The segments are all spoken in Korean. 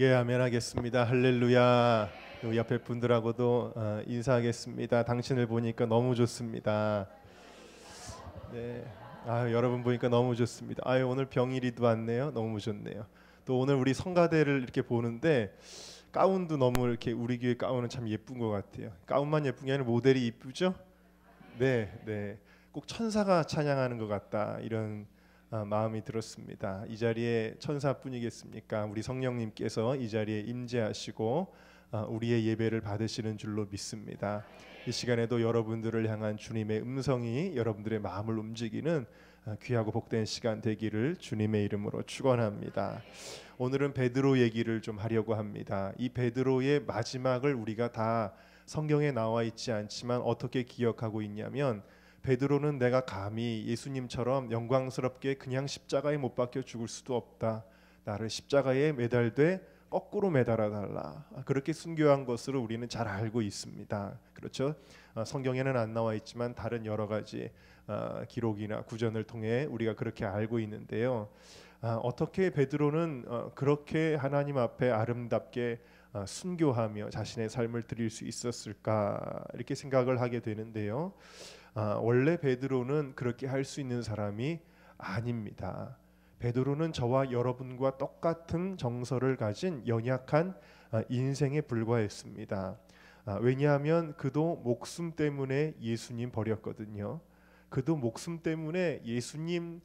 크게 아멘하겠습니다. 할렐루야. 또 옆에 분들하고도 인사하겠습니다. 당신을 보니까 너무 좋습니다. 네, 여러분 보니까 너무 좋습니다. 오늘 병일이도 왔네요. 너무 좋네요. 또 오늘 우리 성가대를 이렇게 보는데 가운도 너무 이렇게 우리 교회 가운은 참 예쁜 것 같아요. 가운만 예쁜 게 아니라 모델이 이쁘죠? 네, 네. 꼭 천사가 찬양하는 것 같다 이런 마음이 들었습니다. 이 자리에 천사뿐이겠습니까? 우리 성령님께서 이 자리에 임재하시고 우리의 예배를 받으시는 줄로 믿습니다. 이 시간에도 여러분들을 향한 주님의 음성이 여러분들의 마음을 움직이는 귀하고 복된 시간 되기를 주님의 이름으로 축원합니다. 오늘은 베드로 얘기를 좀 하려고 합니다. 이 베드로의 마지막을 우리가 다 성경에 나와 있지 않지만 어떻게 기억하고 있냐면, 베드로는 내가 감히 예수님처럼 영광스럽게 그냥 십자가에 못 박혀 죽을 수도 없다. 나를 십자가에 매달되 거꾸로 매달아 달라. 그렇게 순교한 것으로 우리는 잘 알고 있습니다. 그렇죠? 성경에는 안 나와 있지만 다른 여러 가지 기록이나 구전을 통해 우리가 그렇게 알고 있는데요. 어떻게 베드로는 그렇게 하나님 앞에 아름답게 순교하며 자신의 삶을 드릴 수 있었을까, 이렇게 생각을 하게 되는데요. 원래 베드로는 그렇게 할 수 있는 사람이 아닙니다. 베드로는 저와 여러분과 똑같은 정서를 가진 연약한 인생에 불과했습니다. 왜냐하면 그도 목숨 때문에 예수님 버렸거든요. 그도 목숨 때문에 예수님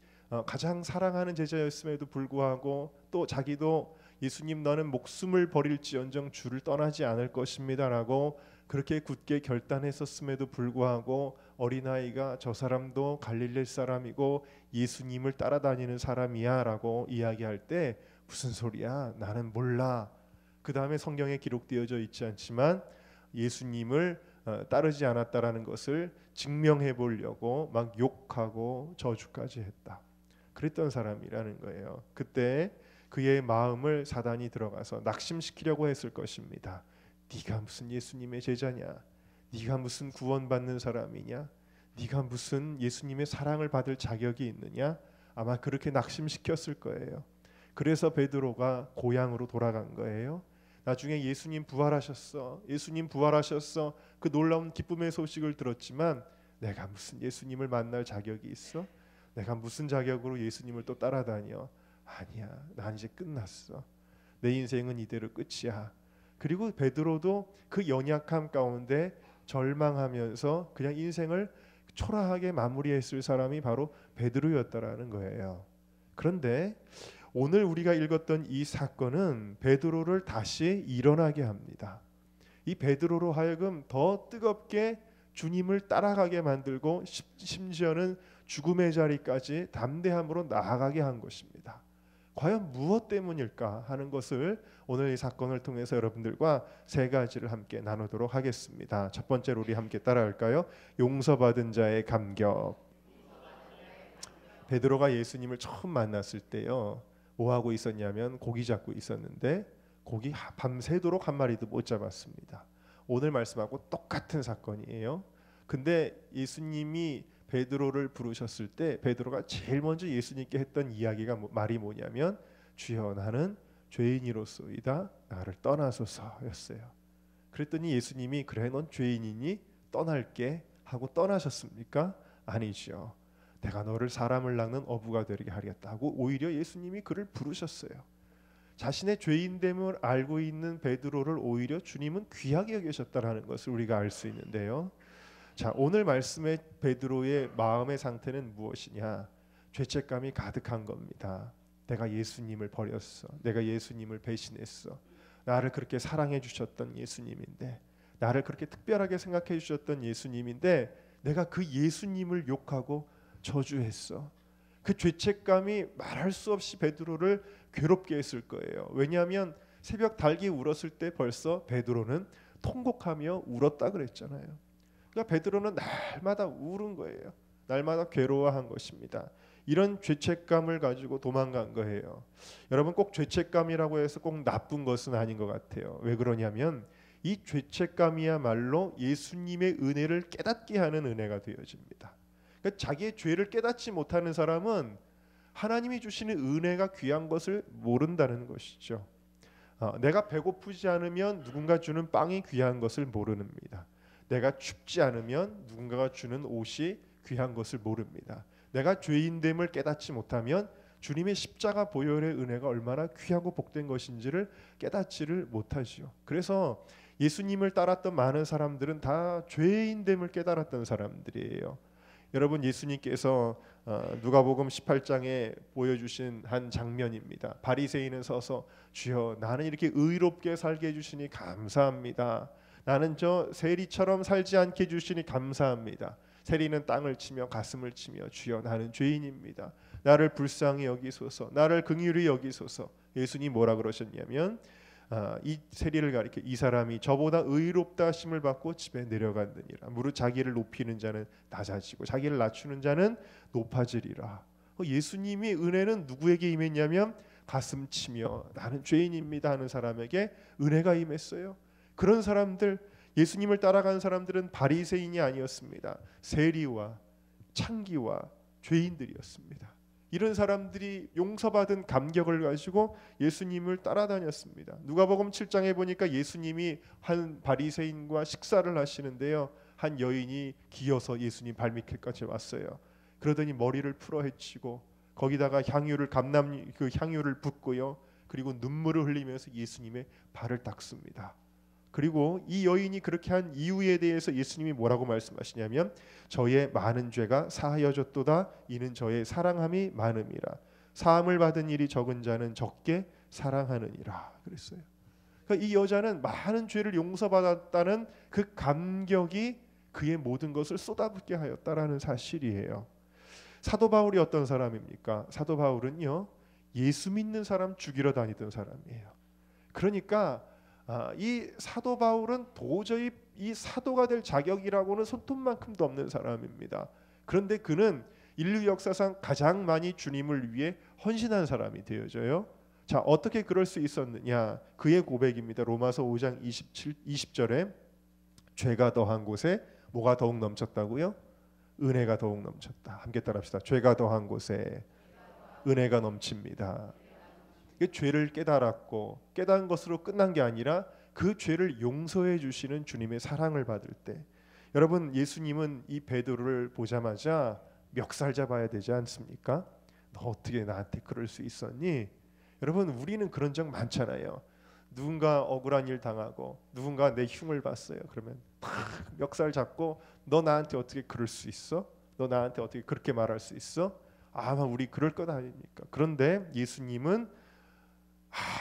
가장 사랑하는 제자였음에도 불구하고, 또 자기도 예수님 너는 목숨을 버릴지언정 주를 떠나지 않을 것입니다라고 그렇게 굳게 결단했었음에도 불구하고, 어린아이가 저 사람도 갈릴리 사람이고 예수님을 따라다니는 사람이야 라고 이야기할 때, 무슨 소리야, 나는 몰라. 그 다음에 성경에 기록되어져 있지 않지만 예수님을 따르지 않았다라는 것을 증명해 보려고 막 욕하고 저주까지 했다. 그랬던 사람이라는 거예요. 그때 그의 마음을 사단이 들어가서 낙심시키려고 했을 것입니다. 네가 무슨 예수님의 제자냐? 네가 무슨 구원받는 사람이냐? 네가 무슨 예수님의 사랑을 받을 자격이 있느냐? 아마 그렇게 낙심시켰을 거예요. 그래서 베드로가 고향으로 돌아간 거예요. 나중에 예수님 부활하셨어. 예수님 부활하셨어. 그 놀라운 기쁨의 소식을 들었지만, 내가 무슨 예수님을 만날 자격이 있어? 내가 무슨 자격으로 예수님을 또 따라다녀? 아니야, 난 이제 끝났어. 내 인생은 이대로 끝이야. 그리고 베드로도 그 연약함 가운데 절망하면서 그냥 인생을 초라하게 마무리했을 사람이 바로 베드로였다라는 거예요. 그런데 오늘 우리가 읽었던 이 사건은 베드로를 다시 일어나게 합니다. 이 베드로로 하여금 더 뜨겁게 주님을 따라가게 만들고 심지어는 죽음의 자리까지 담대함으로 나아가게 한 것입니다. 과연 무엇 때문일까 하는 것을 오늘 이 사건을 통해서 여러분들과 세 가지를 함께 나누도록 하겠습니다. 첫 번째로 우리 함께 따라할까요? 용서받은 자의 감격. 베드로가 예수님을 처음 만났을 때요, 뭐 하고 있었냐면 고기 잡고 있었는데 고기 밤새도록 한 마리도 못 잡았습니다. 오늘 말씀하고 똑같은 사건이에요. 근데 예수님이 베드로를 부르셨을 때 베드로가 제일 먼저 예수님께 했던 이야기가 말이 뭐냐면, 주여 나는 죄인이로소이다, 나를 떠나소서였어요. 그랬더니 예수님이 그래 넌 죄인이니 떠날게 하고 떠나셨습니까? 아니죠. 내가 너를 사람을 낚는 어부가 되게 하겠다 하고 오히려 예수님이 그를 부르셨어요. 자신의 죄인됨을 알고 있는 베드로를 오히려 주님은 귀하게 여기셨다라는 것을 우리가 알 수 있는데요. 자, 오늘 말씀의 베드로의 마음의 상태는 무엇이냐? 죄책감이 가득한 겁니다. 내가 예수님을 버렸어. 내가 예수님을 배신했어. 나를 그렇게 사랑해 주셨던 예수님인데, 나를 그렇게 특별하게 생각해 주셨던 예수님인데 내가 그 예수님을 욕하고 저주했어. 그 죄책감이 말할 수 없이 베드로를 괴롭게 했을 거예요. 왜냐하면 새벽 닭이 울었을 때 벌써 베드로는 통곡하며 울었다 그랬잖아요. 그러니까 베드로는 날마다 울은 거예요. 날마다 괴로워한 것입니다. 이런 죄책감을 가지고 도망간 거예요. 여러분, 꼭 죄책감이라고 해서 꼭 나쁜 것은 아닌 것 같아요. 왜 그러냐면 이 죄책감이야말로 예수님의 은혜를 깨닫게 하는 은혜가 되어집니다. 그러니까 자기의 죄를 깨닫지 못하는 사람은 하나님이 주시는 은혜가 귀한 것을 모른다는 것이죠. 내가 배고프지 않으면 누군가 주는 빵이 귀한 것을 모릅니다. 내가 춥지 않으면 누군가가 주는 옷이 귀한 것을 모릅니다. 내가 죄인됨을 깨닫지 못하면 주님의 십자가 보혈의 은혜가 얼마나 귀하고 복된 것인지를 깨닫지를 못하지요. 그래서 예수님을 따랐던 많은 사람들은 다 죄인됨을 깨달았던 사람들이에요. 여러분, 예수님께서 누가복음 18장에 보여주신 한 장면입니다. 바리새인은 서서 주여 나는 이렇게 의롭게 살게 해주시니 감사합니다. 나는 저 세리처럼 살지 않게 해주시니 감사합니다. 세리는 땅을 치며 가슴을 치며 주여 나는 죄인입니다. 나를 불쌍히 여기소서. 나를 긍휼히 여기소서. 예수님 뭐라 그러셨냐면 이 세리를 가리켜 이 사람이 저보다 의롭다 하심을 받고 집에 내려갔느니라. 무릇 자기를 높이는 자는 낮아지고 자기를 낮추는 자는 높아지리라. 예수님이 은혜는 누구에게 임했냐면 가슴 치며 나는 죄인입니다 하는 사람에게 은혜가 임했어요. 그런 사람들, 예수님을 따라간 사람들은 바리새인이 아니었습니다. 세리와 창기와 죄인들이었습니다. 이런 사람들이 용서받은 감격을 가지고 예수님을 따라다녔습니다. 누가복음 7장에 보니까 예수님이 한 바리새인과 식사를 하시는데요. 한 여인이 기어서 예수님 발밑에까지 왔어요. 그러더니 머리를 풀어 헤치고 거기다가 향유를 그 향유를 붓고요. 그리고 눈물을 흘리면서 예수님의 발을 닦습니다. 그리고 이 여인이 그렇게 한 이유에 대해서 예수님이 뭐라고 말씀하시냐면 저의 많은 죄가 사하여졌도다. 이는 저의 사랑함이 많음이라. 사함을 받은 일이 적은 자는 적게 사랑하느니라 그랬어요. 그러니까 이 여자는 많은 죄를 용서받았다는 그 감격이 그의 모든 것을 쏟아붓게 하였다라는 사실이에요. 사도 바울이 어떤 사람입니까? 사도 바울은요, 예수 믿는 사람 죽이러 다니던 사람이에요. 그러니까 이 사도 바울은 도저히 이 사도가 될 자격이라고는 손톱만큼도 없는 사람입니다. 그런데 그는 인류 역사상 가장 많이 주님을 위해 헌신한 사람이 되어져요. 자, 어떻게 그럴 수 있었느냐? 그의 고백입니다. 로마서 5장 20절에 죄가 더한 곳에 뭐가 더욱 넘쳤다고요? 은혜가 더욱 넘쳤다. 함께 따라합시다. 죄가 더한 곳에 은혜가 넘칩니다. 죄를 깨달았고 깨달은 것으로 끝난 게 아니라 그 죄를 용서해 주시는 주님의 사랑을 받을 때, 여러분, 예수님은 이 베드로를 보자마자 멱살 잡아야 되지 않습니까? 너 어떻게 나한테 그럴 수 있었니? 여러분, 우리는 그런 적 많잖아요. 누군가 억울한 일 당하고 누군가 내 흉을 봤어요. 그러면 탁 멱살 잡고 너 나한테 어떻게 그럴 수 있어? 너 나한테 어떻게 그렇게 말할 수 있어? 아마 우리 그럴 것 아닙니까? 그런데 예수님은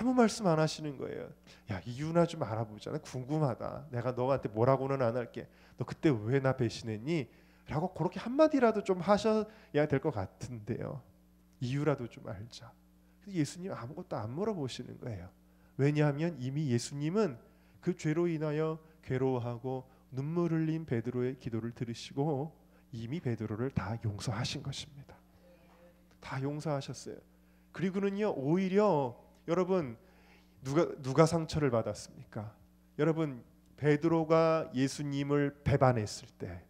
아무 말씀 안 하시는 거예요. 야, 이유나 좀 알아보자. 나 궁금하다. 내가 너한테 뭐라고는 안 할게. 너 그때 왜 나 배신했니? 라고 그렇게 한마디라도 좀 하셔야 될 것 같은데요. 이유라도 좀 알자. 예수님 아무것도 안 물어보시는 거예요. 왜냐하면 이미 예수님은 그 죄로 인하여 괴로워하고 눈물 흘린 베드로의 기도를 들으시고 이미 베드로를 다 용서하신 것입니다. 다 용서하셨어요. 그리고는요, 오히려 여러분, 누가 상처를 받았습니까? 여러분, 베드로가 예수님을 배반했을 때,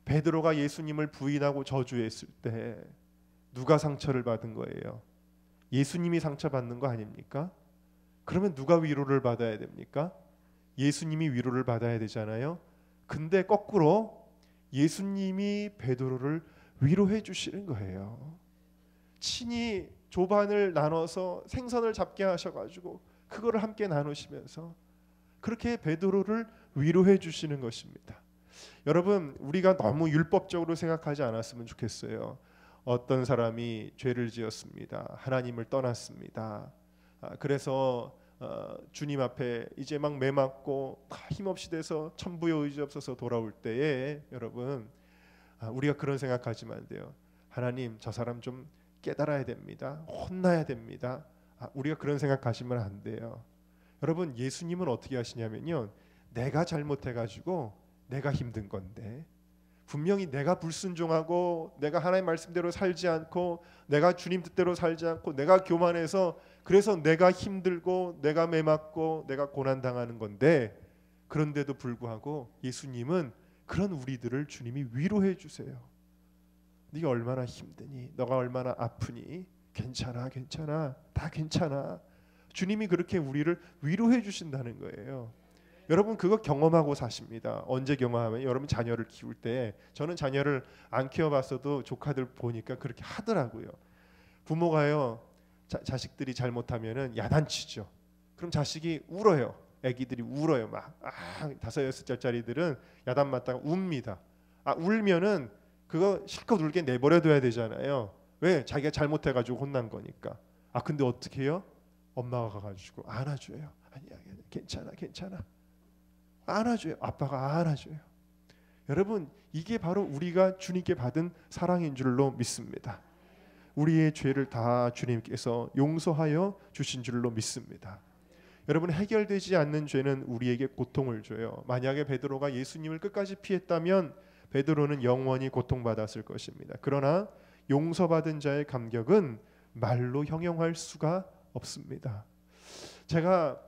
베드로가 예수님을 부인하고 저주했을 때 누가 상처를 받은 거예요? 예수님이 상처받는 거 아닙니까? 그러면 누가 위로를 받아야 됩니까? 예수님이 위로를 받아야 되잖아요. 근데 거꾸로 예수님이 베드로를 위로해 주시는 거예요. 친히 조반을 나눠서 생선을 잡게 하셔가지고 그거를 함께 나누시면서 그렇게 베드로를 위로해 주시는 것입니다. 여러분, 우리가 너무 율법적으로 생각하지 않았으면 좋겠어요. 어떤 사람이 죄를 지었습니다. 하나님을 떠났습니다. 그래서 주님 앞에 이제 막 매맞고 힘없이 돼서 천부여 의지 없어서 돌아올 때에 여러분, 우리가 그런 생각하지만 안 돼요. 하나님, 저 사람 좀 깨달아야 됩니다. 혼나야 됩니다. 우리가 그런 생각하시면 안 돼요. 여러분, 예수님은 어떻게 하시냐면요, 내가 잘못해가지고 내가 힘든 건데 분명히 내가 불순종하고 내가 하나님 말씀대로 살지 않고 내가 주님 뜻대로 살지 않고 내가 교만해서 그래서 내가 힘들고 내가 매맞고 내가 고난당하는 건데, 그런데도 불구하고 예수님은 그런 우리들을 주님이 위로해 주세요. 네가 얼마나 힘드니? 너가 얼마나 아프니? 괜찮아, 괜찮아, 다 괜찮아. 주님이 그렇게 우리를 위로해 주신다는 거예요. 여러분 그거 경험하고 사십니다. 언제 경험하면 여러분 자녀를 키울 때, 저는 자녀를 안 키워봤어도 조카들 보니까 그렇게 하더라고요. 부모가요 자식들이 잘못하면은 야단치죠. 그럼 자식이 울어요. 애기들이 울어요. 막 5-6살짜리들은 야단 맞다가 웁니다. 울면은 그거 실컷 울게 내버려둬야 되잖아요. 왜? 자기가 잘못해가지고 혼난 거니까. 근데 어떻게 해요? 엄마가 가가지고 안아줘요. 아니야 괜찮아 안아줘요. 아빠가 안아줘요. 여러분 이게 바로 우리가 주님께 받은 사랑인 줄로 믿습니다. 우리의 죄를 다 주님께서 용서하여 주신 줄로 믿습니다. 여러분 해결되지 않는 죄는 우리에게 고통을 줘요. 만약에 베드로가 예수님을 끝까지 피했다면 베드로는 영원히 고통받았을 것입니다. 그러나 용서받은 자의 감격은 말로 형용할 수가 없습니다. 제가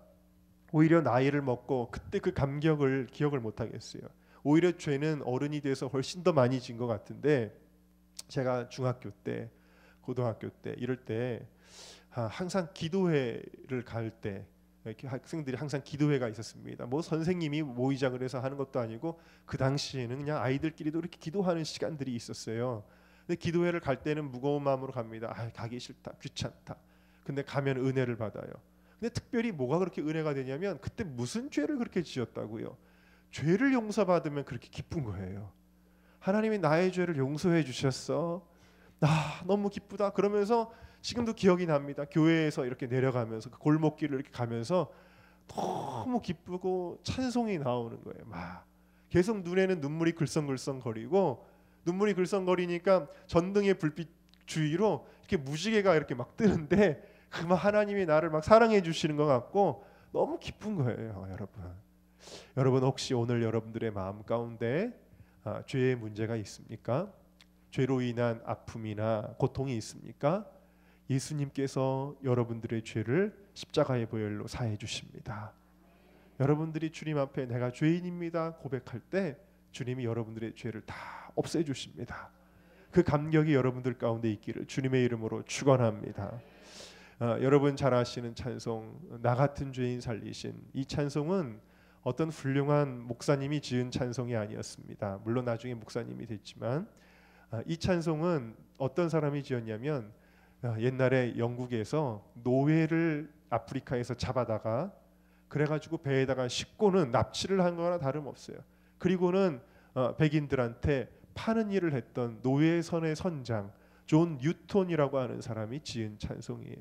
오히려 나이를 먹고 그때 그 감격을 기억을 못하겠어요. 오히려 죄는 어른이 돼서 훨씬 더 많이 진 것 같은데, 제가 중학교 때 고등학교 때 이럴 때 항상 기도회를 갈 때 학생들이 항상 기도회가 있었습니다. 뭐 선생님이 모이자 그래서 하는 것도 아니고 그 당시에는 그냥 아이들끼리도 이렇게 기도하는 시간들이 있었어요. 근데 기도회를 갈 때는 무거운 마음으로 갑니다. 가기 싫다, 귀찮다. 근데 가면 은혜를 받아요. 근데 특별히 뭐가 그렇게 은혜가 되냐면 그때 무슨 죄를 그렇게 지었다고요? 죄를 용서받으면 그렇게 기쁜 거예요. 하나님이 나의 죄를 용서해 주셨어. 너무 기쁘다. 그러면서 지금도 기억이 납니다. 교회에서 이렇게 내려가면서 그 골목길을 이렇게 가면서 너무 기쁘고 찬송이 나오는 거예요. 막 계속 눈에는 눈물이 글썽글썽거리고, 눈물이 글썽거리니까 전등의 불빛 주위로 이렇게 무지개가 이렇게 막 뜨는데 그만 하나님이 나를 막 사랑해 주시는 것 같고 너무 기쁜 거예요. 여러분 혹시 오늘 여러분들의 마음 가운데 죄의 문제가 있습니까? 죄로 인한 아픔이나 고통이 있습니까? 예수님께서 여러분들의 죄를 십자가의 보혈로 사해 주십니다. 여러분들이 주님 앞에 내가 죄인입니다 고백할 때 주님이 여러분들의 죄를 다 없애 주십니다. 그 감격이 여러분들 가운데 있기를 주님의 이름으로 축원합니다. 여러분 잘 아시는 찬송, 나 같은 죄인 살리신, 이 찬송은 어떤 훌륭한 목사님이 지은 찬송이 아니었습니다. 물론 나중에 목사님이 됐지만 이 찬송은 어떤 사람이 지었냐면 옛날에 영국에서 노예를 아프리카에서 잡아다가 그래가지고 배에다가 싣고는 납치를 한 거나 다름없어요. 그리고는 백인들한테 파는 일을 했던 노예선의 선장 존 뉴턴이라고 하는 사람이 지은 찬송이에요.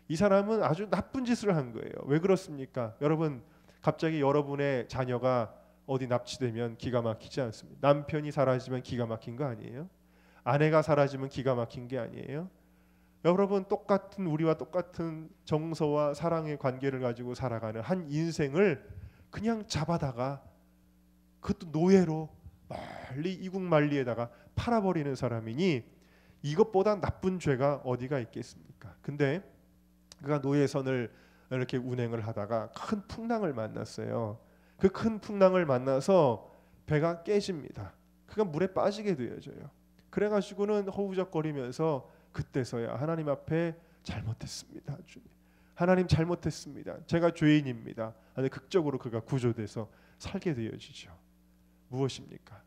이 사람은 아주 나쁜 짓을 한 거예요. 왜 그렇습니까? 여러분 갑자기 여러분의 자녀가 어디 납치되면 기가 막히지 않습니다. 남편이 사라지면 기가 막힌 거 아니에요? 아내가 사라지면 기가 막힌 게 아니에요? 여러분 똑같은 우리와 똑같은 정서와 사랑의 관계를 가지고 살아가는 한 인생을 그냥 잡아다가 그것도 노예로 멀리 이국 만리에다가 팔아버리는 사람이니 이것보다 나쁜 죄가 어디가 있겠습니까? 근데 그가 노예선을 이렇게 운행을 하다가 큰 풍랑을 만났어요. 그 큰 풍랑을 만나서 배가 깨집니다. 그가 물에 빠지게 되어져요. 그래가지고는 허우적거리면서 그때서야 하나님 앞에 잘못했습니다. 주님, 하나님 잘못했습니다. 제가 죄인입니다. 근데 극적으로 그가 구조돼서 살게 되어지죠. 무엇입니까?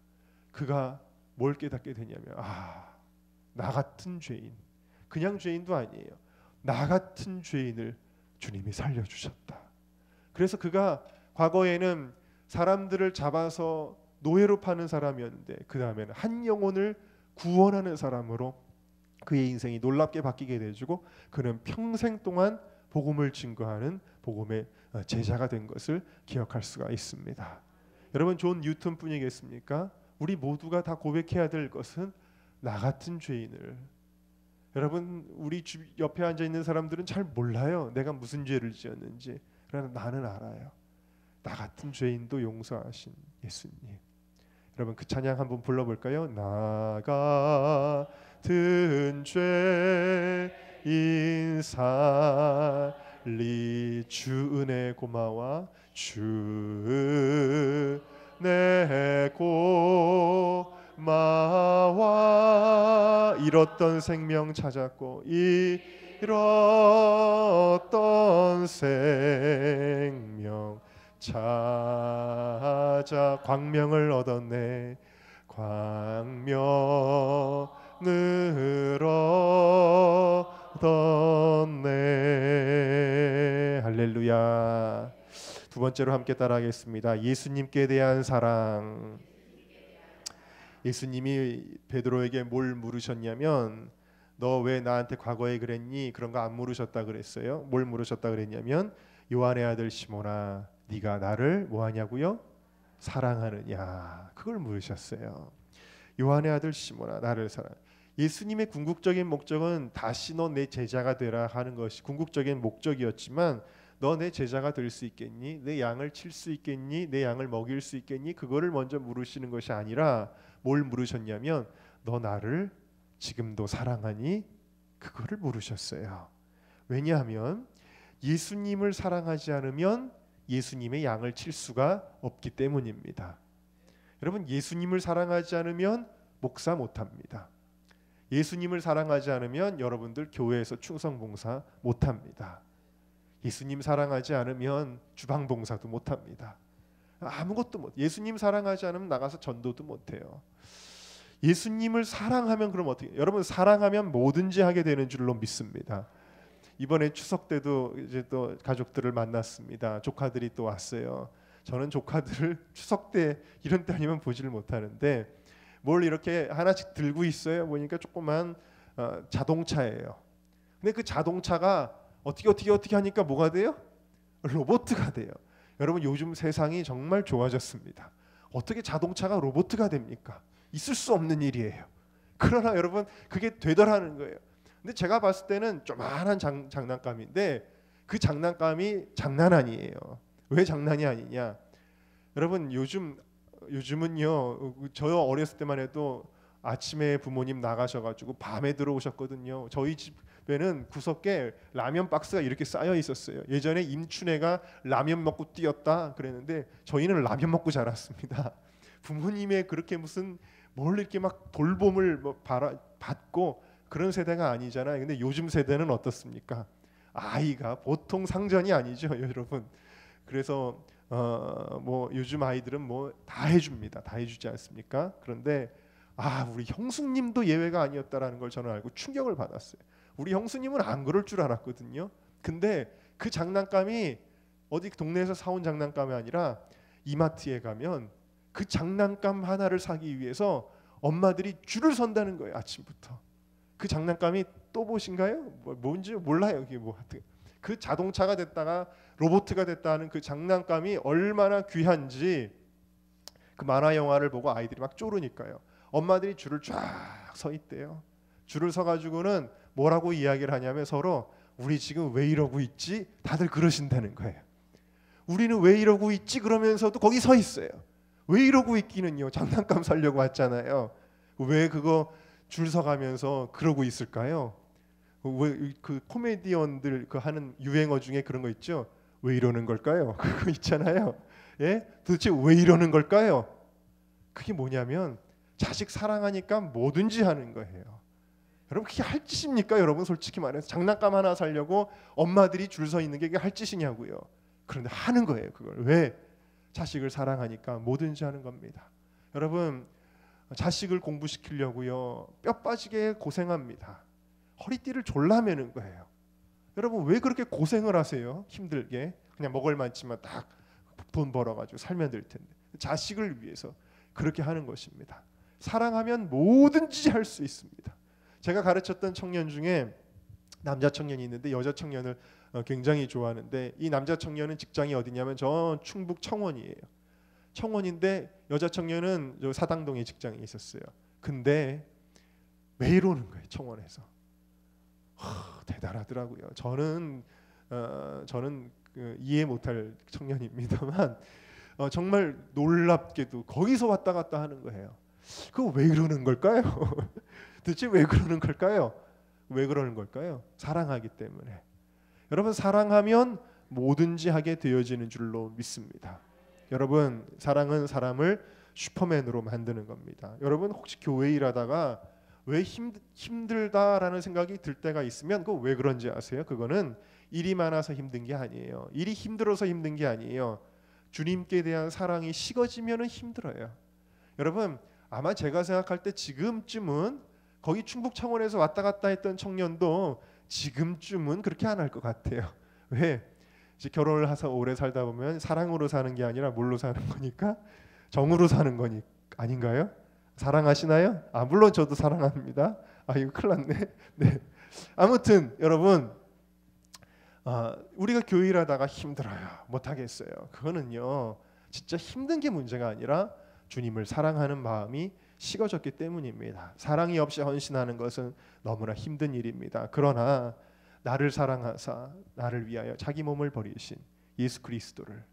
그가 뭘 깨닫게 되냐면 나 같은 죄인, 그냥 죄인도 아니에요. 나 같은 죄인을 주님이 살려주셨다. 그래서 그가 과거에는 사람들을 잡아서 노예로 파는 사람이었는데 그 다음에는 한 영혼을 구원하는 사람으로 그의 인생이 놀랍게 바뀌게 되어지고 그는 평생 동안 복음을 증거하는 복음의 제자가 된 것을 기억할 수가 있습니다. 여러분 존 뉴턴뿐이겠습니까? 우리 모두가 다 고백해야 될 것은 나 같은 죄인을. 여러분 우리 옆에 앉아 있는 사람들은 잘 몰라요. 내가 무슨 죄를 지었는지. 그러나 나는 알아요. 나 같은 죄인도 용서하신 예수님. 여러분 그 찬양 한번 불러볼까요? 나 같은 죄인 살리 주 은혜 고마워 주 내 고마워 잃었던 생명 찾았고 잃었던 생명 찾아 광명을 얻었네. 광명을 얻었네. 할렐루야. 두 번째로 함께 따라하겠습니다. 예수님께 대한 사랑. 예수님이 베드로에게 뭘 물으셨냐면, 너 왜 나한테 과거에 그랬니? 그런 거 안 물으셨다 그랬어요. 뭘 물으셨다 그랬냐면, 요한의 아들 시몬아, 네가 나를 뭐 하냐고요? 사랑하느냐? 그걸 물으셨어요. 요한의 아들 시몬아, 나를 사랑. 예수님의 궁극적인 목적은 다시 너 내 제자가 되라 하는 것이 궁극적인 목적이었지만, 너 내 제자가 될 수 있겠니? 내 양을 칠 수 있겠니? 내 양을 먹일 수 있겠니? 그거를 먼저 물으시는 것이 아니라 뭘 물으셨냐면, 너 나를 지금도 사랑하니? 그거를 물으셨어요. 왜냐하면 예수님을 사랑하지 않으면 예수님의 양을 칠 수가 없기 때문입니다. 여러분, 예수님을 사랑하지 않으면 목사 못합니다. 예수님을 사랑하지 않으면 여러분들 교회에서 충성봉사 못합니다. 예수님 사랑하지 않으면 주방봉사도 못합니다. 아무것도 못. 예수님 사랑하지 않으면 나가서 전도도 못해요. 예수님을 사랑하면 그럼 어떻게? 여러분, 사랑하면 뭐든지 하게 되는 줄로 믿습니다. 이번에 추석 때도 이제 또 가족들을 만났습니다. 조카들이 또 왔어요. 저는 조카들을 추석 때 이런 때 아니면 보지를 못하는데 뭘 이렇게 하나씩 들고 있어요. 보니까 조그만 자동차예요. 근데 그 자동차가 어떻게 하니까 뭐가 돼요? 로봇가 돼요. 여러분, 요즘 세상이 정말 좋아졌습니다. 어떻게 자동차가 로봇가 됩니까? 있을 수 없는 일이에요. 그러나 여러분, 그게 되더라는 거예요. 근데 제가 봤을 때는 조그만한 장난감인데 그 장난감이 장난 아니에요. 왜 장난이 아니냐? 여러분, 요즘은요, 저 어렸을 때만 해도 아침에 부모님 나가셔가지고 밤에 들어오셨거든요. 저희 집에는 구석에 라면 박스가 이렇게 쌓여 있었어요. 예전에 임춘애가 라면 먹고 뛰었다 그랬는데 저희는 라면 먹고 자랐습니다. 부모님의 그렇게 무슨 뭘 이렇게 막 돌봄을 받고 그런 세대가 아니잖아요. 근데 요즘 세대는 어떻습니까? 아이가 보통 상전이 아니죠, 여러분. 그래서 뭐 요즘 아이들은 뭐 다 해줍니다. 다 해주지 않습니까? 그런데 우리 형수님도 예외가 아니었다라는 걸 저는 알고 충격을 받았어요. 우리 형수님은 안 그럴 줄 알았거든요. 근데 그 장난감이 어디 동네에서 사온 장난감이 아니라 이마트에 가면 그 장난감 하나를 사기 위해서 엄마들이 줄을 선다는 거예요. 아침부터. 그 장난감이 또 보신가요? 뭔지 몰라요. 이게 뭐 하여튼 그 자동차가 됐다가 로봇가 됐다는 그 장난감이 얼마나 귀한지 그 만화 영화를 보고 아이들이 막 쪼르니까요. 엄마들이 줄을 쫙 서 있대요. 줄을 서 가지고는 뭐라고 이야기를 하냐면 서로 우리 지금 왜 이러고 있지? 다들 그러신다는 거예요. 우리는 왜 이러고 있지? 그러면서도 거기 서 있어요. 왜 이러고 있기는요. 장난감 사려고 왔잖아요. 왜 그거 줄 서가면서 그러고 있을까요? 왜 그 코미디언들 그 하는 유행어 중에 그런 거 있죠? 왜 이러는 걸까요? 그거 있잖아요. 예? 도대체 왜 이러는 걸까요? 그게 뭐냐면 자식 사랑하니까 뭐든지 하는 거예요. 여러분, 그게 할 짓입니까? 여러분, 솔직히 말해서 장난감 하나 사려고 엄마들이 줄 서 있는 게 이게 할 짓이냐고요. 그런데 하는 거예요. 그걸 왜? 자식을 사랑하니까 뭐든지 하는 겁니다. 여러분, 자식을 공부시키려고요, 뼈 빠지게 고생합니다. 허리띠를 졸라매는 거예요. 여러분, 왜 그렇게 고생을 하세요? 힘들게. 그냥 먹을 만치만 딱 돈 벌어가지고 살면 될 텐데. 자식을 위해서 그렇게 하는 것입니다. 사랑하면 뭐든지 할 수 있습니다. 제가 가르쳤던 청년 중에 남자 청년이 있는데 여자 청년을 굉장히 좋아하는데, 이 남자 청년은 직장이 어디냐면 저 충북 청원이에요. 청원인데 여자 청년은 저 사당동에 직장에 있었어요. 근데 매일 오는 거예요, 청원에서. 대단하더라고요. 저는 이해 못할 청년입니다만 정말 놀랍게도 거기서 왔다 갔다 하는 거예요. 그거 왜 그러는 걸까요? 도대체 왜 그러는 걸까요? 왜 그러는 걸까요? 사랑하기 때문에. 여러분, 사랑하면 뭐든지 하게 되어지는 줄로 믿습니다. 여러분, 사랑은 사람을 슈퍼맨으로 만드는 겁니다. 여러분, 혹시 교회 일하다가 왜 힘들다라는 생각이 들 때가 있으면 그거 왜 그런지 아세요? 그거는 일이 많아서 힘든 게 아니에요. 일이 힘들어서 힘든 게 아니에요. 주님께 대한 사랑이 식어지면은 힘들어요. 여러분, 아마 제가 생각할 때 지금쯤은 거기 충북 창원에서 왔다 갔다 했던 청년도 지금쯤은 그렇게 안 할 것 같아요. 왜? 이제 결혼을 해서 오래 살다 보면 사랑으로 사는 게 아니라 뭘로 사는 거니까 정으로 사는 거니 아닌가요? 사랑하시나요? 물론 저도 사랑합니다. 이거 큰일 났네. 네. 아무튼 여러분, 우리가 교회일하다가 힘들어요. 못하겠어요. 그거는요, 진짜 힘든 게 문제가 아니라 주님을 사랑하는 마음이 식어졌기 때문입니다. 사랑이 없이 헌신하는 것은 너무나 힘든 일입니다. 그러나 나를 사랑하사 나를 위하여 자기 몸을 버리신 예수 그리스도를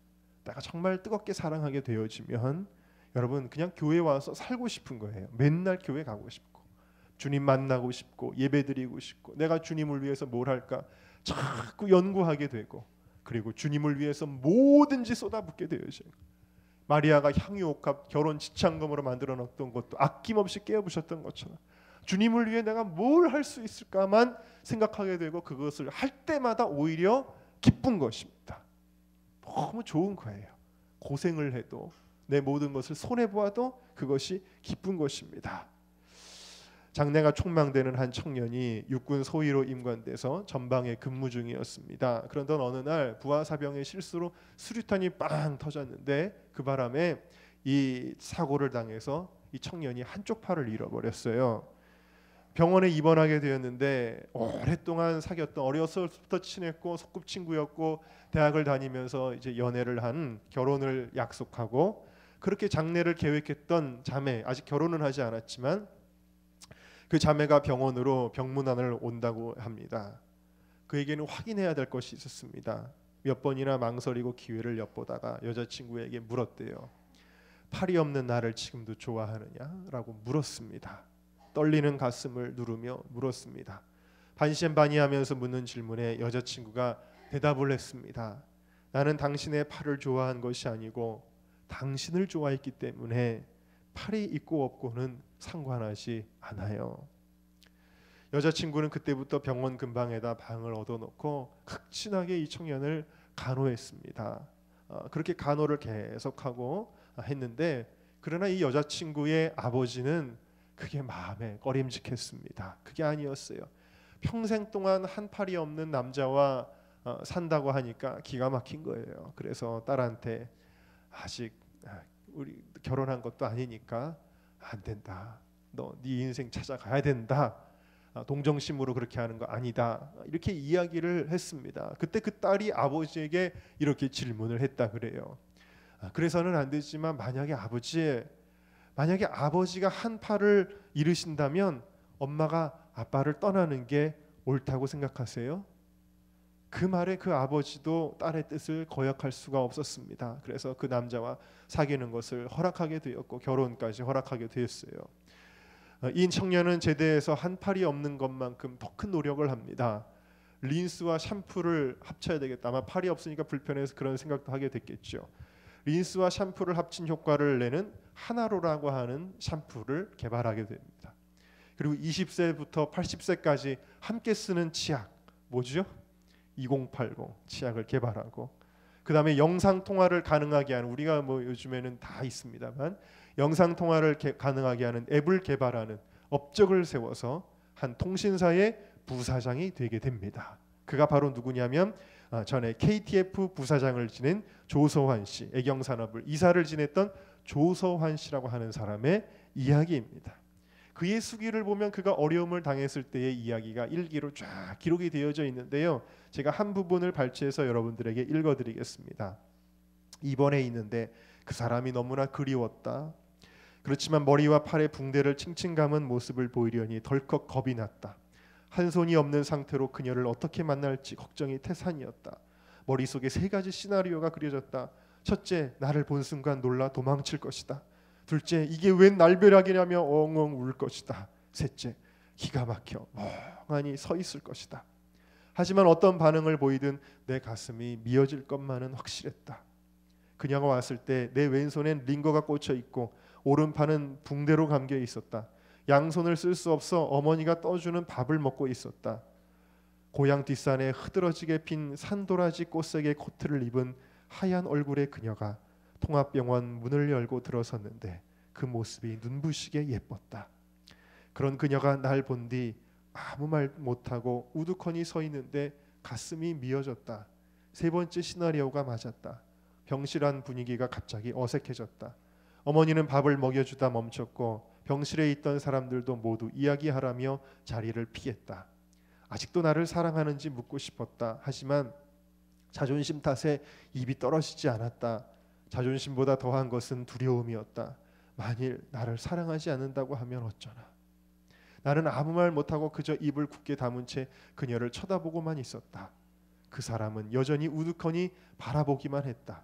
내가 정말 뜨겁게 사랑하게 되어지면 여러분 그냥 교회 와서 살고 싶은 거예요. 맨날 교회 가고 싶고 주님 만나고 싶고 예배드리고 싶고 내가 주님을 위해서 뭘 할까 자꾸 연구하게 되고 그리고 주님을 위해서 뭐든지 쏟아붓게 되어져요. 마리아가 향유옥합 결혼 지창금으로 만들어 놓던 것도 아낌없이 깨어부셨던 것처럼 주님을 위해 내가 뭘 할 수 있을까만 생각하게 되고 그것을 할 때마다 오히려 기쁜 것입니다. 너무 좋은 거예요. 고생을 해도 내 모든 것을 손해보아도 그것이 기쁜 것입니다. 장래가 촉망되는 한 청년이 육군 소위로 임관돼서 전방에 근무 중이었습니다. 그런데 어느 날 부하사병의 실수로 수류탄이 빵 터졌는데 그 바람에 이 사고를 당해서 이 청년이 한쪽 팔을 잃어버렸어요. 병원에 입원하게 되었는데 오랫동안 사귀었던 어려서부터 친했고 소꿉친구였고 대학을 다니면서 이제 연애를 한 결혼을 약속하고 그렇게 장래를 계획했던 자매 아직 결혼은 하지 않았지만 그 자매가 병원으로 병문안을 온다고 합니다. 그에게는 확인해야 될 것이 있었습니다. 몇 번이나 망설이고 기회를 엿보다가 여자친구에게 물었대요. 팔이 없는 나를 지금도 좋아하느냐? 라고 물었습니다. 떨리는 가슴을 누르며 물었습니다. 반신반의하면서 묻는 질문에 여자친구가 대답을 했습니다. 나는 당신의 팔을 좋아한 것이 아니고 당신을 좋아했기 때문에 팔이 있고 없고는 상관하지 않아요. 여자친구는 그때부터 병원 근방에다 방을 얻어놓고 극진하게 이 청년을 간호했습니다. 그렇게 간호를 계속하고 했는데 그러나 이 여자친구의 아버지는 그게 마음에 꺼림직했습니다. 그게 아니었어요. 평생 동안 한 팔이 없는 남자와 산다고 하니까 기가 막힌 거예요. 그래서 딸한테 아직 우리 결혼한 것도 아니니까 안 된다. 너 네 인생 찾아가야 된다. 동정심으로 그렇게 하는 거 아니다. 이렇게 이야기를 했습니다. 그때 그 딸이 아버지에게 이렇게 질문을 했다 그래요. 그래서는 안 되지만 만약에 아버지가 한 팔을 잃으신다면 엄마가 아빠를 떠나는 게 옳다고 생각하세요? 그 말에 그 아버지도 딸의 뜻을 거역할 수가 없었습니다. 그래서 그 남자와 사귀는 것을 허락하게 되었고 결혼까지 허락하게 되었어요. 이 청년은 제대해서 한 팔이 없는 것만큼 더 큰 노력을 합니다. 린스와 샴푸를 합쳐야 되겠다. 아마 팔이 없으니까 불편해서 그런 생각도 하게 됐겠죠. 린스와 샴푸를 합친 효과를 내는 하나로라고 하는 샴푸를 개발하게 됩니다. 그리고 20세부터 80세까지 함께 쓰는 치약 뭐죠? 2080 치약을 개발하고 그 다음에 영상 통화를 가능하게 하는 우리가 뭐 요즘에는 다 있습니다만 영상 통화를 가능하게 하는 앱을 개발하는 업적을 세워서 한 통신사의 부사장이 되게 됩니다. 그가 바로 누구냐면 전에 KTF 부사장을 지낸 조서환 씨, 애경산업을 이사를 지냈던 조서환 씨라고 하는 사람의 이야기입니다. 그의 수기를 보면 그가 어려움을 당했을 때의 이야기가 일기로 쫙 기록이 되어져 있는데요. 제가 한 부분을 발췌해서 여러분들에게 읽어드리겠습니다. 입원해 있는데 그 사람이 너무나 그리웠다. 그렇지만 머리와 팔의 붕대를 칭칭 감은 모습을 보이려니 덜컥 겁이 났다. 한 손이 없는 상태로 그녀를 어떻게 만날지 걱정이 태산이었다. 머릿속에 세 가지 시나리오가 그려졌다. 첫째, 나를 본 순간 놀라 도망칠 것이다. 둘째, 이게 웬 날벼락이냐며 엉엉 울 것이다. 셋째, 기가 막혀 멍하니 서 있을 것이다. 하지만 어떤 반응을 보이든 내 가슴이 미어질 것만은 확실했다. 그녀가 왔을 때 내 왼손엔 링거가 꽂혀 있고 오른팔은 붕대로 감겨 있었다. 양손을 쓸 수 없어 어머니가 떠주는 밥을 먹고 있었다. 고향 뒷산에 흐드러지게 핀 산도라지 꽃색의 코트를 입은 하얀 얼굴의 그녀가 통합병원 문을 열고 들어섰는데 그 모습이 눈부시게 예뻤다. 그런 그녀가 날 본 뒤 아무 말 못하고 우두커니 서 있는데 가슴이 미어졌다. 세 번째 시나리오가 맞았다. 병실안 분위기가 갑자기 어색해졌다. 어머니는 밥을 먹여주다 멈췄고 병실에 있던 사람들도 모두 이야기하라며 자리를 피했다. 아직도 나를 사랑하는지 묻고 싶었다. 하지만 자존심 탓에 입이 떨어지지 않았다. 자존심보다 더한 것은 두려움이었다. 만일 나를 사랑하지 않는다고 하면 어쩌나. 나는 아무 말 못하고 그저 입을 굳게 다문 채 그녀를 쳐다보고만 있었다. 그 사람은 여전히 우두커니 바라보기만 했다.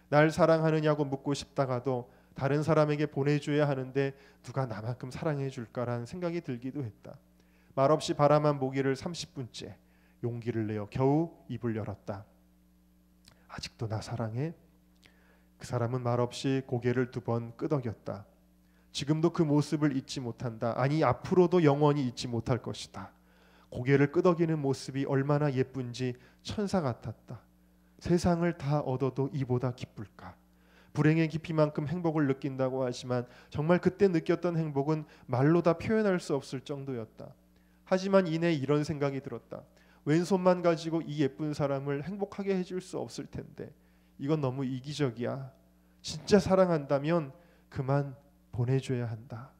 날 사랑하느냐고 묻고 싶다가도 다른 사람에게 보내줘야 하는데 누가 나만큼 사랑해 줄까라는 생각이 들기도 했다. 말없이 바라만 보기를 30분째 용기를 내어 겨우 입을 열었다. 아직도 나 사랑해? 그 사람은 말없이 고개를 2번 끄덕였다. 지금도 그 모습을 잊지 못한다. 아니 앞으로도 영원히 잊지 못할 것이다. 고개를 끄덕이는 모습이 얼마나 예쁜지 천사 같았다. 세상을 다 얻어도 이보다 기쁠까? 불행의 깊이만큼 행복을 느낀다고 하지만 정말 그때 느꼈던 행복은 말로 다 표현할 수 없을 정도였다. 하지만 이내 이런 생각이 들었다. 왼손만 가지고 이 예쁜 사람을 행복하게 해줄 수 없을 텐데 이건 너무 이기적이야. 진짜 사랑한다면 그만 보내줘야 한다.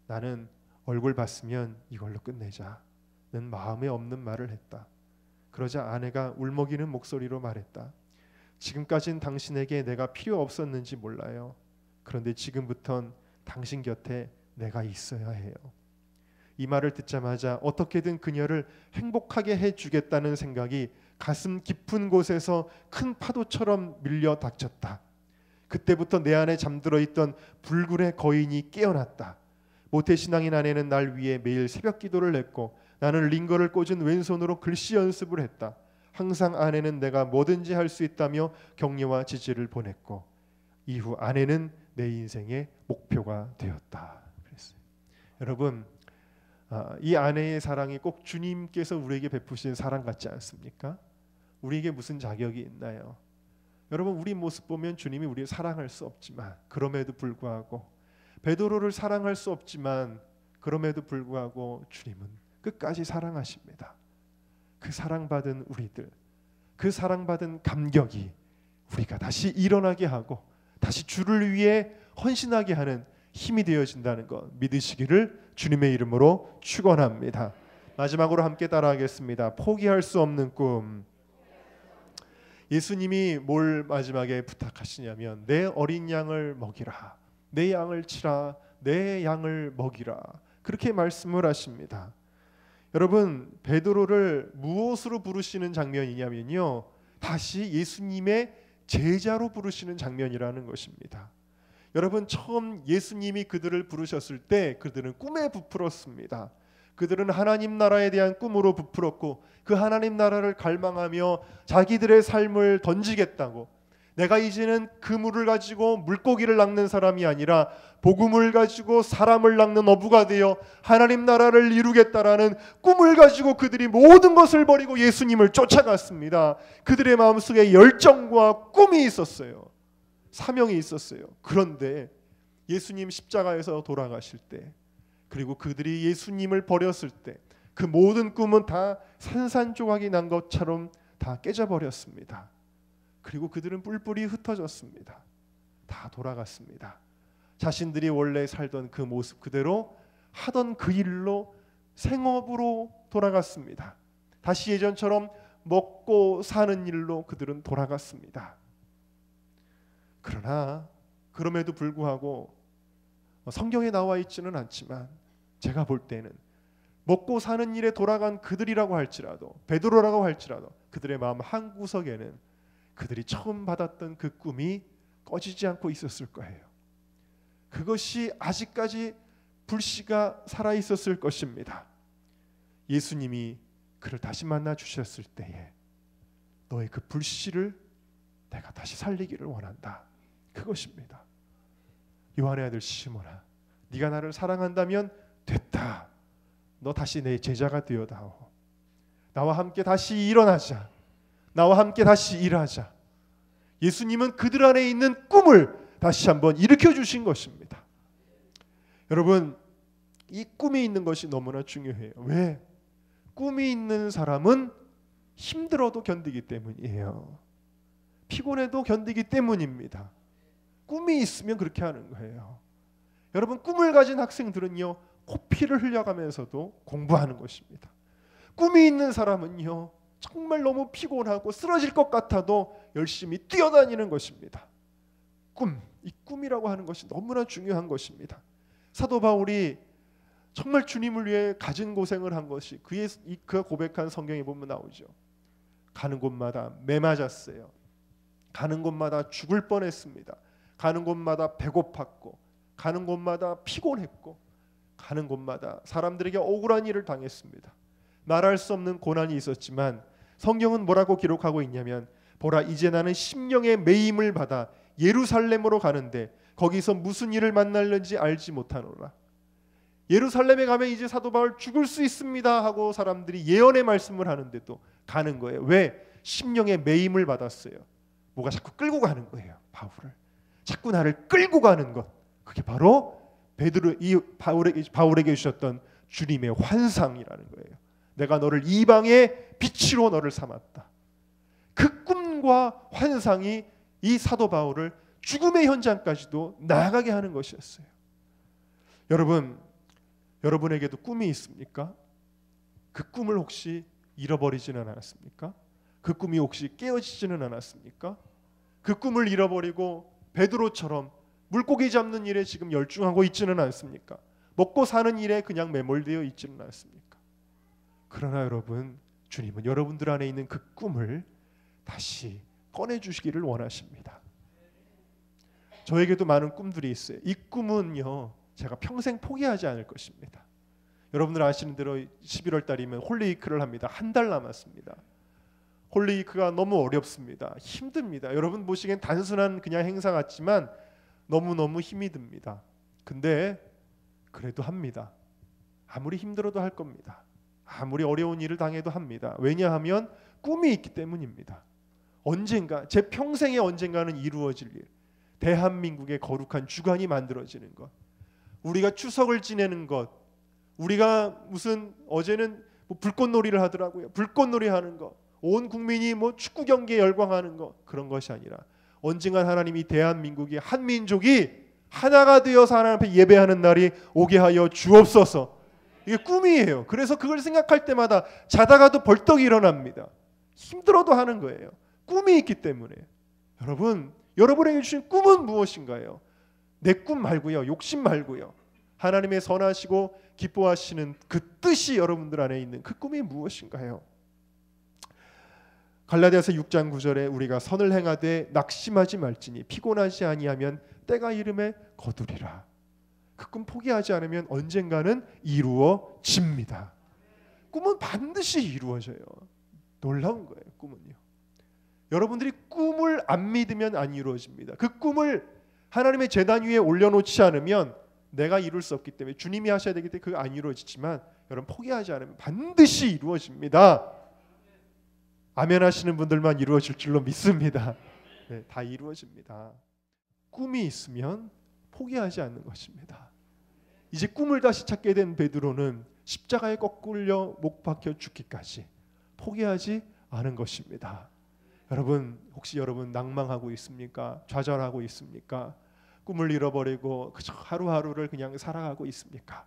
나는 얼굴 봤으면 이걸로 끝내자는 마음에 없는 말을 했다. 그러자 아내가 울먹이는 목소리로 말했다. 지금까진 당신에게 내가 필요 없었는지 몰라요. 그런데 지금부턴 당신 곁에 내가 있어야 해요. 이 말을 듣자마자 어떻게든 그녀를 행복하게 해주겠다는 생각이 가슴 깊은 곳에서 큰 파도처럼 밀려 닥쳤다. 그때부터 내 안에 잠들어 있던 불굴의 거인이 깨어났다. 모태신앙인 아내는 날 위해 매일 새벽 기도를 했고 나는 링거를 꽂은 왼손으로 글씨 연습을 했다. 항상 아내는 내가 뭐든지 할 수 있다며 격려와 지지를 보냈고 이후 아내는 내 인생의 목표가 되었다. 그랬어요. 여러분, 이 아내의 사랑이 꼭 주님께서 우리에게 베푸신 사랑 같지 않습니까? 우리에게 무슨 자격이 있나요? 여러분, 우리 모습 보면 주님이 우리를 사랑할 수 없지만 그럼에도 불구하고 베드로를 사랑할 수 없지만 그럼에도 불구하고 주님은 끝까지 사랑하십니다. 그 사랑받은 우리들, 그 사랑받은 감격이 우리가 다시 일어나게 하고 다시 주를 위해 헌신하게 하는 힘이 되어진다는 것 믿으시기를 주님의 이름으로 축원합니다. 마지막으로 함께 따라하겠습니다. 포기할 수 없는 꿈. 예수님이 뭘 마지막에 부탁하시냐면 내 어린 양을 먹이라, 내 양을 치라, 내 양을 먹이라, 그렇게 말씀을 하십니다. 여러분, 베드로를 무엇으로 부르시는 장면이냐면요, 다시 예수님의 제자로 부르시는 장면이라는 것입니다. 여러분, 처음 예수님이 그들을 부르셨을 때 그들은 꿈에 부풀었습니다. 그들은 하나님 나라에 대한 꿈으로 부풀었고 그 하나님 나라를 갈망하며 자기들의 삶을 던지겠다고, 내가 이제는 그물을 가지고 물고기를 낚는 사람이 아니라 복음을 가지고 사람을 낚는 어부가 되어 하나님 나라를 이루겠다라는 꿈을 가지고 그들이 모든 것을 버리고 예수님을 쫓아갔습니다. 그들의 마음속에 열정과 꿈이 있었어요. 사명이 있었어요. 그런데 예수님 십자가에서 돌아가실 때, 그리고 그들이 예수님을 버렸을 때 그 모든 꿈은 다 산산조각이 난 것처럼 다 깨져버렸습니다. 그리고 그들은 뿔뿔이 흩어졌습니다. 다 돌아갔습니다. 자신들이 원래 살던 그 모습 그대로 하던 그 일로 생업으로 돌아갔습니다. 다시 예전처럼 먹고 사는 일로 그들은 돌아갔습니다. 그러나 그럼에도 불구하고 성경에 나와 있지는 않지만 제가 볼 때는 먹고 사는 일에 돌아간 그들이라고 할지라도, 베드로라고 할지라도 그들의 마음 한구석에는 그들이 처음 받았던 그 꿈이 꺼지지 않고 있었을 거예요. 그것이 아직까지 불씨가 살아 있었을 것입니다. 예수님이 그를 다시 만나 주셨을 때에 너의 그 불씨를 내가 다시 살리기를 원한다. 그것입니다. 요한의 아들 시몬아, 네가 나를 사랑한다면 됐다. 너 다시 내 제자가 되어다오. 나와 함께 다시 일어나자. 나와 함께 다시 일하자. 예수님은 그들 안에 있는 꿈을 다시 한번 일으켜 주신 것입니다. 여러분, 이 꿈이 있는 것이 너무나 중요해요. 왜? 꿈이 있는 사람은 힘들어도 견디기 때문이에요. 피곤해도 견디기 때문입니다. 꿈이 있으면 그렇게 하는 거예요. 여러분, 꿈을 가진 학생들은요, 코피를 흘려가면서도 공부하는 것입니다. 꿈이 있는 사람은요, 정말 너무 피곤하고 쓰러질 것 같아도 열심히 뛰어다니는 것입니다. 이 꿈이라고 하는 것이 너무나 중요한 것입니다. 사도 바울이 정말 주님을 위해 가진 고생을 한 것이 그가 고백한 성경에 보면 나오죠. 가는 곳마다 매 맞았어요. 가는 곳마다 죽을 뻔했습니다. 가는 곳마다 배고팠고, 가는 곳마다 피곤했고, 가는 곳마다 사람들에게 억울한 일을 당했습니다. 말할 수 없는 고난이 있었지만 성경은 뭐라고 기록하고 있냐면, 보라, 이제 나는 심령의 매임을 받아 예루살렘으로 가는데 거기서 무슨 일을 만날는지 알지 못하노라. 예루살렘에 가면 이제 사도 바울 죽을 수 있습니다 하고 사람들이 예언의 말씀을 하는데도 가는 거예요. 왜? 심령의 매임을 받았어요. 뭐가 자꾸 끌고 가는 거예요. 바울을 자꾸 나를 끌고 가는 것, 그게 바로 바울에게 주셨던 주님의 환상이라는 거예요. 내가 너를 이방의 빛으로 너를 삼았다. 그 꿈과 환상이 이 사도 바울을 죽음의 현장까지도 나아가게 하는 것이었어요. 여러분에게도 꿈이 있습니까? 그 꿈을 혹시 잃어버리지는 않았습니까? 그 꿈이 혹시 깨어지지는 않았습니까? 그 꿈을 잃어버리고 베드로처럼 물고기 잡는 일에 지금 열중하고 있지는 않습니까? 먹고 사는 일에 그냥 매몰되어 있지는 않습니까? 그러나 여러분, 주님은 여러분들 안에 있는 그 꿈을 다시 꺼내주시기를 원하십니다. 저에게도 많은 꿈들이 있어요. 이 꿈은요, 제가 평생 포기하지 않을 것입니다. 여러분들 아시는 대로 11월 달이면 홀리위크를 합니다. 한 달 남았습니다. 홀리위크가 너무 어렵습니다. 힘듭니다. 여러분 보시기엔 단순한 그냥 행사 같지만 너무너무 힘이 듭니다. 근데 그래도 합니다. 아무리 힘들어도 할 겁니다. 아무리 어려운 일을 당해도 합니다. 왜냐하면 꿈이 있기 때문입니다. 언젠가, 제 평생에 언젠가는 이루어질 일, 대한민국의 거룩한 주간이 만들어지는 것, 우리가 추석을 지내는 것, 우리가 무슨 어제는 불꽃놀이를 하더라고요. 불꽃놀이 하는 것, 온 국민이 축구 경기에 열광하는 것, 그런 것이 아니라 언젠가 하나님이 대한민국이 한 민족이 하나가 되어서 하나님 앞에 예배하는 날이 오게 하여 주옵소서. 이게 꿈이에요. 그래서 그걸 생각할 때마다 자다가도 벌떡 일어납니다. 힘들어도 하는 거예요. 꿈이 있기 때문에. 여러분에게 주신 꿈은 무엇인가요? 내 꿈 말고요, 욕심 말고요, 하나님의 선하시고 기뻐하시는 그 뜻이 여러분들 안에 있는 그 꿈이 무엇인가요? 갈라디아서 6장 9절에 우리가 선을 행하되 낙심하지 말지니 피곤하지 아니하면 때가 이름에 거두리라. 그 꿈 포기하지 않으면 언젠가는 이루어집니다. 꿈은 반드시 이루어져요. 놀라운 거예요. 꿈은요. 여러분들이 꿈을 안 믿으면 안 이루어집니다. 그 꿈을 하나님의 제단 위에 올려놓지 않으면 내가 이룰 수 없기 때문에, 주님이 하셔야 되기 때문에 그거 안 이루어지지만 여러분 포기하지 않으면 반드시 이루어집니다. 아멘 하시는 분들만 이루어질 줄로 믿습니다. 네, 다 이루어집니다. 꿈이 있으면 포기하지 않는 것입니다. 이제 꿈을 다시 찾게 된 베드로는 십자가에 거꾸려 못 박혀 죽기까지 포기하지 않은 것입니다. 여러분, 혹시 여러분 낭망하고 있습니까? 좌절하고 있습니까? 꿈을 잃어버리고 그저 하루하루를 그냥 살아가고 있습니까?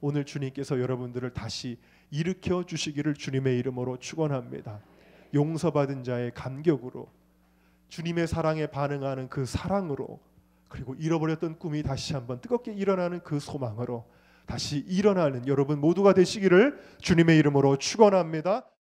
오늘 주님께서 여러분들을 다시 일으켜 주시기를 주님의 이름으로 축원합니다. 용서받은 자의 감격으로, 주님의 사랑에 반응하는 그 사랑으로, 그리고 잃어버렸던 꿈이 다시 한번 뜨겁게 일어나는 그 소망으로 다시 일어나는 여러분 모두가 되시기를 주님의 이름으로 축원합니다.